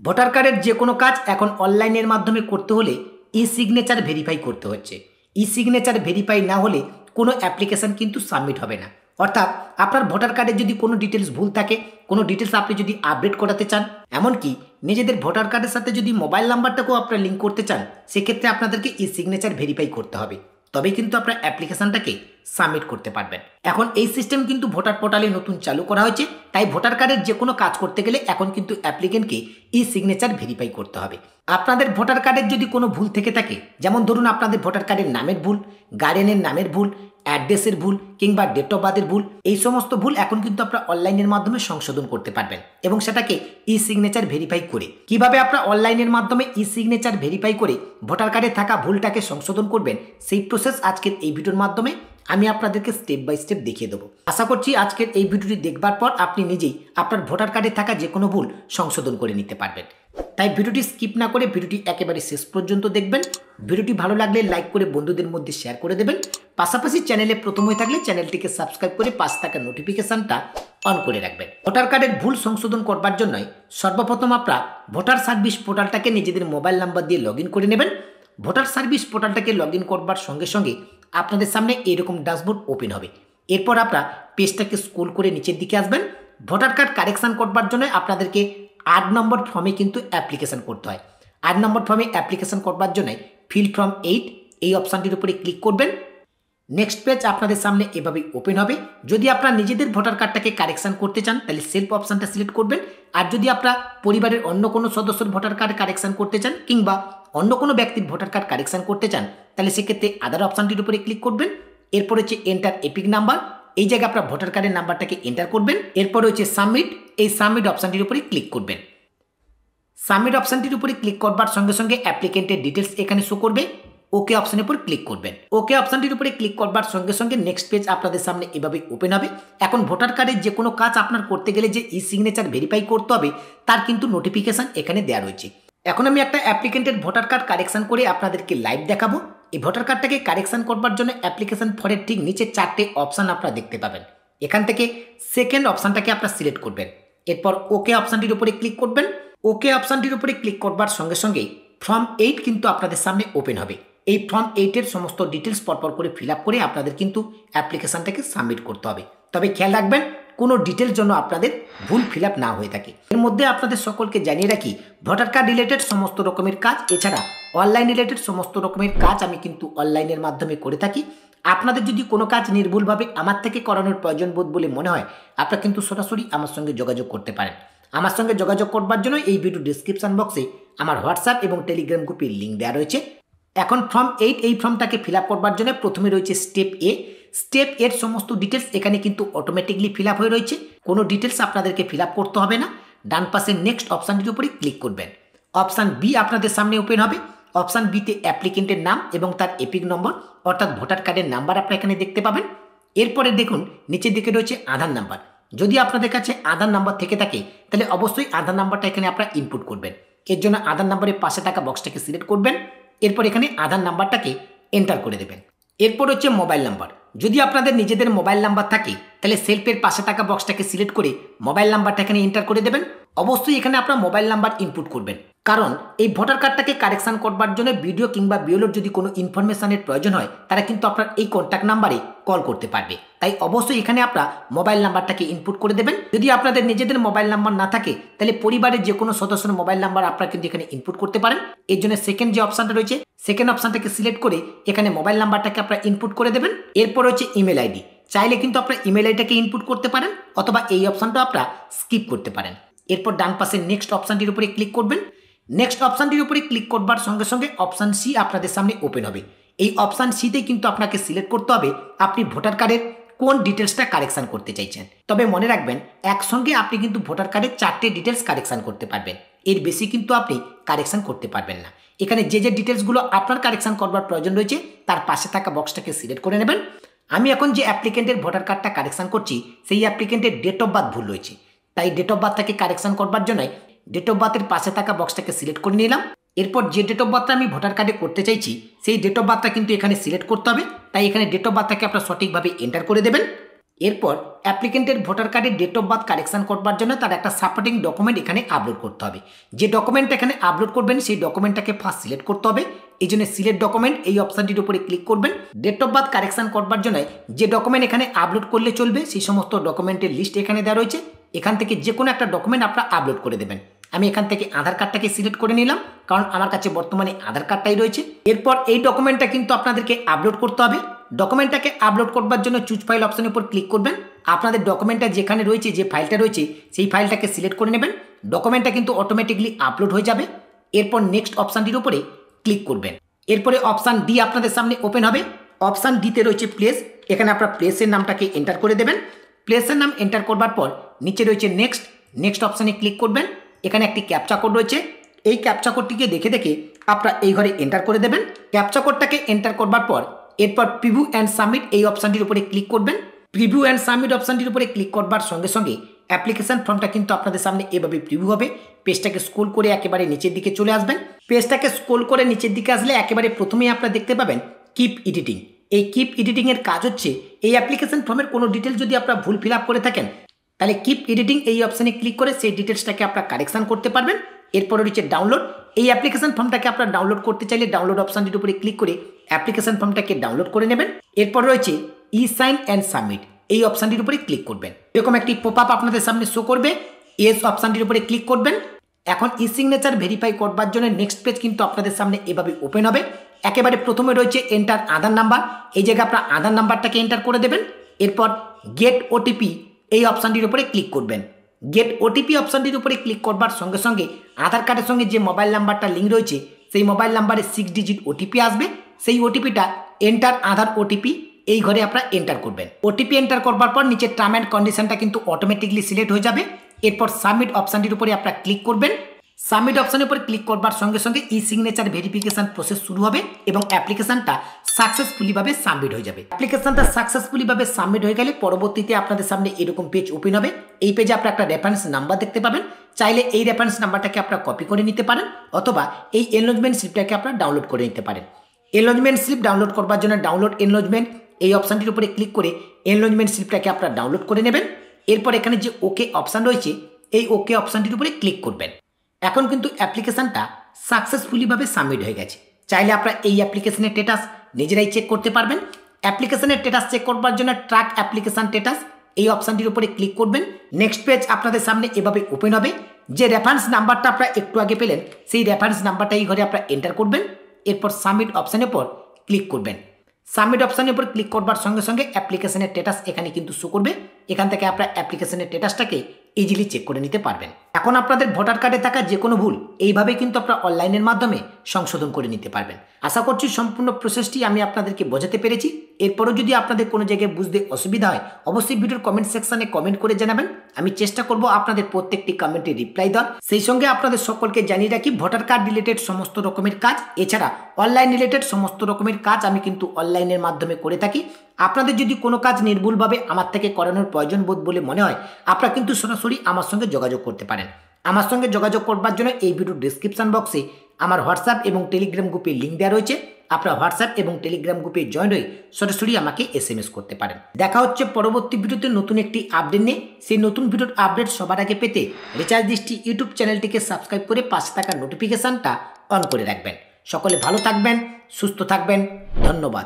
Voter কার্ডের যে কোনো কাজ এখন অনলাইনের মাধ্যমে করতে হলে ই সিগনেচার ভেরিফাই করতে হচ্ছে। ই সিগনেচার ভেরিফাই না হলে কোনো অ্যাপ্লিকেশান কিন্তু সাবমিট হবে না। অর্থাৎ আপনার ভোটার কার্ডের যদি কোনো ডিটেলস ভুল থাকে, কোনো ডিটেলস আপনি যদি আপডেট করাতে চান, এমনকি নিজেদের ভোটার কার্ডের সাথে যদি মোবাইল নাম্বারটাকেও আপনারা লিঙ্ক করতে চান, সেক্ষেত্রে আপনাদেরকে ই সিগনেচার ভেরিফাই করতে হবে। তবেই কিন্তু আপনার অ্যাপ্লিকেশানটাকে সাবমিট করতে পারবেন। এখন এই সিস্টেম কিন্তু ভোটার পোর্টালে নতুন চালু করা হয়েছে, তাই ভোটার কার্ডের যে কোনো কাজ করতে গেলে এখন কিন্তু অ্যাপ্লিকেন্টকে ই সিগনেচার ভেরিফাই করতে হবে। আপনাদের ভোটার কার্ডের যদি কোনো ভুল থেকে থাকে, যেমন ধরুন আপনাদের ভোটার কার্ডের নামের ভুল, গার্ডিয়ানের নামের ভুল, অ্যাড্রেসের ভুল কিংবা ডেট অফ বার্থের ভুল, এই সমস্ত ভুল এখন কিন্তু আপনারা অনলাইনের মাধ্যমে সংশোধন করতে পারবেন এবং সেটাকে ই সিগনেচার ভেরিফাই করে। কিভাবে আপনারা অনলাইনের মাধ্যমে ই সিগনেচার ভেরিফাই করে ভোটার কার্ডে থাকা ভুলটাকে সংশোধন করবেন, সেই প্রসেস আজকের এই ভিডিওর মাধ্যমে আমি আপনাদেরকে স্টেপ বাই স্টেপ দেখিয়ে দেবো। আশা করছি আজকের এই ভিডিওটি দেখবার পর আপনি নিজেই আপনার ভোটার কার্ডে থাকা যে কোনো ভুল সংশোধন করে নিতে পারবেন। তাই ভিডিওটি স্কিপ না করে ভিডিওটি একেবারে শেষ পর্যন্ত দেখবেন। ভিডিওটি ভালো লাগলে লাইক করে বন্ধুদের মধ্যে শেয়ার করে দেবেন। পাশাপাশি চ্যানেলে প্রথম হয়ে থাকলে চ্যানেলটিকে সাবস্ক্রাইব করে পাশে থাকা নোটিফিকেশনটা অন করে রাখবেন। ভোটার কার্ডের ভুল সংশোধন করবার জন্যই সর্বপ্রথম আপনারা ভোটার সার্ভিস পোর্টালটাকে নিজেদের মোবাইল নাম্বার দিয়ে লগ ইন করে নেবেন। ভোটার সার্ভিস পোর্টালটাকে লগ ইন করবার সঙ্গে সঙ্গে আপনাদের সামনে এরকম ড্যাশবোর্ড ওপেন হবে। এরপর আপনারা পেজটাকে স্ক্রল করে নিচের দিকে আসবেন। ভোটার কার্ড কারেকশান করবার জন্য আপনাদেরকে 8 নম্বর ফর্মে কিন্তু অ্যাপ্লিকেশান করতে হয়। 8 নম্বর ফর্মে অ্যাপ্লিকেশান করবার জন্য ফিল ফর্ম 8 এই অপশানটির উপরে ক্লিক করবেন। নেক্সট পেজ আপনাদের সামনে এভাবেই ওপেন হবে। যদি আপনারা নিজেদের ভোটার কার্ডটাকে কারেকশান করতে চান তাহলে সেলফ অপশানটা সিলেক্ট করবেন। আর যদি আপনারা পরিবারের অন্য কোনো সদস্যর ভোটার কার্ড কারেকশান করতে চান কিংবা অন্য কোনো ব্যক্তির ভোটার কার্ড কারেকশান করতে চান তাহলে সেক্ষেত্রে আদার অপশানটির উপরে ক্লিক করবেন। এরপর হচ্ছে এন্টার এপিক নাম্বার, এই জায়গায় আপনার ভোটার কার্ডের নাম্বারটাকে এন্টার করবেন। এরপর হচ্ছে সাবমিট, এই সাবমিট অপশানটির উপরে ক্লিক করবেন। সাবমিট অপশানটির উপরে ক্লিক করবার সঙ্গে সঙ্গে অ্যাপ্লিকেন্টের ডিটেলস এখানে শো করবে। ওকে অপশানের উপর ক্লিক করবেন। ওকে অপশানটির উপরে ক্লিক করবার সঙ্গে সঙ্গে নেক্সট পেজ আপনাদের সামনে এভাবে ওপেন হবে। এখন ভোটার কার্ডের যে কোনো কাজ আপনার করতে গেলে যে ই সিগনেচার ভেরিফাই করতে হবে তার কিন্তু নোটিফিকেশান এখানে দেওয়া রয়েছে। এখন আমি একটা অ্যাপ্লিকেন্টের ভোটার কার্ড কারেকশান করে আপনাদেরকে লাইভ দেখাবো। এই ভোটার কার্ডটাকে কারেকশান করবার জন্য অ্যাপ্লিকেশান ফরের ঠিক নিচে 4টে অপশান আপনারা দেখতে পাবেন। এখান থেকে সেকেন্ড অপশানটাকে আপনারা সিলেক্ট করবেন। এরপর ওকে অপশানটির উপরে ক্লিক করবেন। ওকে অপশানটির উপরে ক্লিক করবার সঙ্গে সঙ্গে ফর্ম 8 কিন্তু আপনাদের সামনে ওপেন হবে। এই ফর্ম 8-এর সমস্ত ডিটেলস পরপর করে ফিল আপ করে আপনাদের কিন্তু অ্যাপ্লিকেশানটাকে সাবমিট করতে হবে। তবে খেয়াল রাখবেন কোনো ডিটেলস জন্য আপনাদের ভুল ফিল আপ না হয়ে থাকে। এর মধ্যে আপনাদের সকলকে জানিয়ে রাখি ভোটার কার্ড রিলেটেড সমস্ত রকমের কাজ এছাড়া অনলাইন রিলেটেড সমস্ত রকমের কাজ আমি কিন্তু অনলাইনের মাধ্যমে করে থাকি। আপনাদের যদি কোনো কাজ নির্ভুলভাবে আমার থেকে করানোর প্রয়োজন বোধ বলে মনে হয় আপনারা কিন্তু সরাসরি আমার সঙ্গে যোগাযোগ করতে পারেন। আমার সঙ্গে যোগাযোগ করবার জন্য এই ভিডিও ডিসক্রিপশন বক্সে আমার হোয়াটসঅ্যাপ এবং টেলিগ্রাম গ্রুপের লিঙ্ক দেওয়া রয়েছে। এখন ফর্ম 8 এই ফর্মটাকে ফিল আপ করবার জন্য প্রথমে রয়েছে স্টেপ এ। স্টেপ এর সমস্ত ডিটেলস এখানে কিন্তু অটোমেটিকলি ফিল আপ হয়ে রয়েছে, কোনো ডিটেলস আপনাদেরকে ফিল আপ করতে হবে না। ডান পাশে নেক্সট অপশানটির উপরে ক্লিক করবেন। অপশান বি আপনাদের সামনে ওপেন হবে। অপশান বিতে অ্যাপ্লিকেন্টের নাম এবং তার এপিক নম্বর অর্থাৎ ভোটার কার্ডের নাম্বার আপনারা এখানে দেখতে পাবেন। এরপরে দেখুন নিচের দিকে রয়েছে আধার নাম্বার। যদি আপনাদের কাছে আধার নাম্বার থেকে থাকে তাহলে অবশ্যই আধার নাম্বারটা এখানে আপনারা ইনপুট করবেন। এর জন্য আধার নাম্বারের পাশে থাকা বক্সটাকে সিলেক্ট করবেন। এরপর এখানে আধার নাম্বারটাকে এন্টার করে দেবেন। এরপর হচ্ছে মোবাইল নাম্বার। যদি আপনাদের নিজেদের মোবাইল নাম্বার থাকে তাহলে সেলফের পাশে থাকা বক্সটাকে সিলেক্ট করে মোবাইল নাম্বারটা এখানে এন্টার করে দেবেন। অবশ্যই এখানে আপনার মোবাইল নাম্বার ইনপুট করবেন, কারণ এই ভোটার কার্ডটাকে কারেকশান করবার জন্য ভিডিও কিংবা বিওলোর যদি কোনো ইনফরমেশনের প্রয়োজন হয় তারা কিন্তু আপনার এই কন্ট্যাক্ট নাম্বারে কল করতে পারবে। তাই অবশ্যই এখানে আপনারা মোবাইল নাম্বারটাকে ইনপুট করে দেবেন। যদি আপনাদের নিজেদের মোবাইল নাম্বার না থাকে তাহলে পরিবারের যে কোনো সদস্যের মোবাইল নাম্বার আপনারা কিন্তু এখানে ইনপুট করতে পারেন। এর জন্য সেকেন্ড যে অপশানটা রয়েছে সেকেন্ড অপশানটাকে সিলেক্ট করে এখানে মোবাইল নাম্বারটাকে আপনারা ইনপুট করে দেবেন। এরপর হচ্ছে ইমেল আইডি। চাইলে কিন্তু আপনারা ইমেল আইডিটাকে ইনপুট করতে পারেন অথবা এই অপশানটা আপনারা স্কিপ করতে পারেন। এরপর ডান পাশে নেক্সট অপশানটির উপরে ক্লিক করবেন। নেক্সট অপশানটির উপরে ক্লিক করবার সঙ্গে সঙ্গে অপশান সি আপনাদের সামনে ওপেন হবে। এই অপশান সিতেই কিন্তু আপনাকে সিলেক্ট করতে হবে আপনি ভোটার কার্ডের কোন ডিটেলসটা কারেকশান করতে চাইছেন। তবে মনে রাখবেন একসঙ্গে আপনি কিন্তু ভোটার কার্ডের 4টে ডিটেলস কারেকশান করতে পারবেন, এর বেশি কিন্তু আপনি কারেকশান করতে পারবেন না। এখানে যে যে ডিটেলসগুলো আপনার কারেকশান করবার প্রয়োজন রয়েছে তার পাশে থাকা বক্সটাকে সিলেক্ট করে নেবেন। আমি এখন যে অ্যাপ্লিকেন্টের ভোটার কার্ডটা কারেকশান করছি সেই অ্যাপ্লিকেন্টের ডেট অফ বার্থ ভুল রয়েছে, তাই ডেট অফ বার্থটাকে কারেকশান করবার জন্য ডেট অফ বার্থের পাশে থাকা বক্সটাকে সিলেক্ট করে নিলাম। এরপর যে ডেট অফ বার্থটা আমি ভোটার কার্ডে করতে চাইছি সেই ডেট অফ বার্থটা কিন্তু এখানে সিলেক্ট করতে হবে। তাই এখানে ডেট অফ বার্থটাকে আপনারা সঠিকভাবে এন্টার করে দেবেন। এরপর অ্যাপ্লিকেন্টের ভোটার কার্ডের ডেট অফ বার্থ কারেকশন করবার জন্য তার একটা সাপোর্টিং ডকুমেন্ট এখানে আপলোড করতে হবে। যে ডকুমেন্টটা এখানে আপলোড করবেন সেই ডকুমেন্টটাকে ফার্স্ট সিলেক্ট করতে হবে। এই জন্য সিলেক্ট ডকুমেন্ট এই অপশানটির উপরে ক্লিক করবেন। ডেট অফ বার্থ কারেকশন করবার জন্য যে ডকুমেন্ট এখানে আপলোড করলে চলবে সেই সমস্ত ডকুমেন্টের লিস্ট এখানে দেওয়া রয়েছে। এখান থেকে যে কোনো একটা ডকুমেন্ট আপনারা আপলোড করে দেবেন। আমি এখান থেকে আধার কার্ডটাকে সিলেক্ট করে নিলাম, কারণ আমার কাছে বর্তমানে আধার কার্ডটাই রয়েছে। এরপর এই ডকুমেন্টটা কিন্তু আপনাদেরকে আপলোড করতে হবে। ডকুমেন্টটাকে আপলোড করবার জন্য চুজ ফাইল অপশনের উপর ক্লিক করবেন। আপনাদের ডকুমেন্টটা যেখানে রয়েছে, যে ফাইলটা রয়েছে সেই ফাইলটাকে সিলেক্ট করে নেবেন। ডকুমেন্টটা কিন্তু অটোমেটিকলি আপলোড হয়ে যাবে। এরপর নেক্সট অপশানটির উপরে ক্লিক করবেন। এরপরে অপশান ডি আপনাদের সামনে ওপেন হবে। অপশান ডিতে রয়েছে প্লেস। এখানে আপনার প্লেসের নামটাকে এন্টার করে দেবেন। প্লেসের নাম এন্টার করবার পর নিচে রয়েছে নেক্সট অপশানে ক্লিক করবেন। এখানে একটি ক্যাপচা কোড রয়েছে। এই ক্যাপচা কোডটিকে দেখে দেখে আপনারা এই ঘরে এন্টার করে দেবেন। ক্যাপচা কোডটাকে এন্টার করবার পর এরপর প্রিভিউ অ্যান্ড সাবমিট এই অপশানটির উপরে ক্লিক করবেন। প্রিভিউ অ্যান্ড সাবমিট অপশানটির উপরে ক্লিক করবার সঙ্গে সঙ্গে অ্যাপ্লিকেশন ফর্মটা কিন্তু আপনাদের সামনে এভাবে প্রিভিউ হবে। পেজটাকে স্ক্রল করে একেবারে নিচের দিকে চলে আসবেন। পেজটাকে স্ক্রল করে নিচের দিকে আসলে একেবারে প্রথমেই আপনারা দেখতে পাবেন কিপ এডিটিং। এই কিপ এডিটিংয়ের কাজ হচ্ছে এই অ্যাপ্লিকেশন ফর্মের কোনো ডিটেল যদি আপনারা ভুল ফিল আপ করে থাকেন তাহলে কিপ এডিটিং এই অপশানে ক্লিক করে সেই ডিটেলসটাকে আপনারা কারেকশন করতে পারবেন। এরপরে রয়েছে ডাউনলোড। এই অ্যাপ্লিকেশন ফর্মটাকে আপনারা ডাউনলোড করতে চাইলে ডাউনলোড অপশানটির উপরে ক্লিক করে অ্যাপ্লিকেশন ফর্মটাকে ডাউনলোড করে নেবেন। এরপর রয়েছে ই সাইন অ্যান্ড সাবমিট এই অপশানটির উপরে ক্লিক করবেন। এরকম একটি পপ আপ আপনাদের সামনে শো করবে। এস অপশানটির উপরে ক্লিক করবেন। এখন ই সিগনেচার ভেরিফাই করবার জন্য নেক্সট পেজ কিন্তু আপনাদের সামনে এভাবে ওপেন হবে। একেবারে প্রথমে রয়েছে এন্টার আধার নাম্বার। এই জায়গায় আপনার আধার নাম্বারটাকে এন্টার করে দেবেন। এরপর গেট ওটিপি এই অপশানটির উপরে ক্লিক করবেন। গেট ওটিপি অপশানটির উপরে ক্লিক করবার সঙ্গে সঙ্গে আধার কার্ডের সঙ্গে যে মোবাইল নাম্বারটা লিঙ্ক রয়েছে সেই মোবাইল নাম্বারে 6 ডিজিট ওটিপি আসবে। সেই ওটিপিটা এন্টার আধার ওটিপি এই ঘরে আপনারা এন্টার করবেন। ওটিপি এন্টার করবার পর নিচে টার্ম অ্যান্ড কন্ডিশনটা কিন্তু অটোমেটিকলি সিলেক্ট হয়ে যাবে। এরপর সাবমিট অপশানটির উপরে আপনারা ক্লিক করবেন। সাবমিট অপশানের উপর ক্লিক করবার সঙ্গে সঙ্গে ই সিগনেচার ভেরিফিকেশন প্রসেস শুরু হবে এবং অ্যাপ্লিকেশনটা সাকসেসফুলি ভাবে সাবমিট হয়ে যাবে। অ্যাপ্লিকেশনটা সাকসেসফুলি ভাবে সাবমিট হয়ে গেলে পরবর্তীতে আপনাদের সামনে এরকম পেজ ওপেন হবে। এই পেজে আপনারা একটা রেফারেন্স নাম্বার দেখতে পাবেন। চাইলে এই রেফারেন্স নাম্বারটাকে আপনারা কপি করে নিতে পারেন অথবা এই এনলজমেন্ট স্লিপটাকে আপনারা ডাউনলোড করে নিতে পারেন। এনলজমেন্ট স্লিপ ডাউনলোড করবার জন্য ডাউনলোড এনলজমেন্ট এই অপশানটির উপরে ক্লিক করে এনলজমেন্ট স্লিপটাকে আপনারা ডাউনলোড করে নেবেন। এরপর এখানে যে ওকে অপশান রয়েছে এই ওকে অপশানটির উপরে ক্লিক করবেন। এখন কিন্তু অ্যাপ্লিকেশনটা সাকসেসফুলি ভাবে সাবমিট হয়ে গেছে। চাইলে আপনারা এই অ্যাপ্লিকেশনের স্ট্যাটাস নিজেরাই চেক করতে পারবেন। অ্যাপ্লিকেশনের স্ট্যাটাস চেক করবার জন্য ট্র্যাক অ্যাপ্লিকেশন স্ট্যাটাস এই অপশানটির উপরে ক্লিক করবেন। নেক্সট পেজ আপনাদের সামনে এভাবে ওপেন হবে। যে রেফারেন্স নাম্বারটা আপনারা একটু আগে পেলেন সেই রেফারেন্স নাম্বারটা এই ঘরে আপনারা এন্টার করবেন। এরপর সাবমিট অপশানের উপর ক্লিক করবেন। সাবমিট অপশানের উপর ক্লিক করবার সঙ্গে সঙ্গে অ্যাপ্লিকেশনের স্ট্যাটাস এখানে কিন্তু শো করবে। এখান থেকে আপনারা অ্যাপ্লিকেশনের স্ট্যাটাসটাকে ইজিলি চেক করে নিতে পারবেন। এখন আপনাদের ভোটার কার্ডে থাকা যে কোনো ভুল এইভাবে কিন্তু আপনারা অনলাইনের মাধ্যমে সংশোধন করে নিতে পারবেন। আশা করছি সম্পূর্ণ প্রসেসটি আমি আপনাদেরকে বোঝাতে পেরেছি। এরপরও যদি আপনাদের কোনো জায়গায় বুঝতে অসুবিধা হয় অবশ্যই ভিডিওর কমেন্ট সেকশনে কমেন্ট করে জানাবেন। আমি চেষ্টা করব আপনাদের প্রত্যেকটি কমেন্টে রিপ্লাই দেওয়ার। সেই সঙ্গে আপনাদের সকলকে জানিয়ে রাখি ভোটার কার্ড রিলেটেড সমস্ত রকমের কাজ এছাড়া অনলাইন রিলেটেড সমস্ত রকমের কাজ আমি কিন্তু অনলাইনের মাধ্যমে করে থাকি। আপনাদের যদি কোনো কাজ নির্ভুলভাবে আমার থেকে করানোর প্রয়োজন বোধ বলে মনে হয় আপনারা কিন্তু সরাসরি আমার সঙ্গে যোগাযোগ করতে পারেন। আমার সঙ্গে যোগাযোগ করবার জন্য এই ভিডিওর ডেসক্রিপশন বক্সে আমার হোয়াটসঅ্যাপ এবং টেলিগ্রাম গ্রুপের লিঙ্ক দেওয়া রয়েছে। আপনারা হোয়াটসঅ্যাপ এবং টেলিগ্রাম গ্রুপে জয়েন হয়ে সরাসরি আমাকে SMS করতে পারেন। দেখা হচ্ছে পরবর্তী ভিডিওতে নতুন একটি আপডেট নিয়ে। সেই নতুন ভিডিওর আপডেট সবার আগে পেতে রিচার্জ দৃষ্টি ইউটিউব চ্যানেলটিকে সাবস্ক্রাইব করে পাশে থাকা নোটিফিকেশনটা অন করে রাখবেন। সকলে ভালো থাকবেন, সুস্থ থাকবেন। ধন্যবাদ।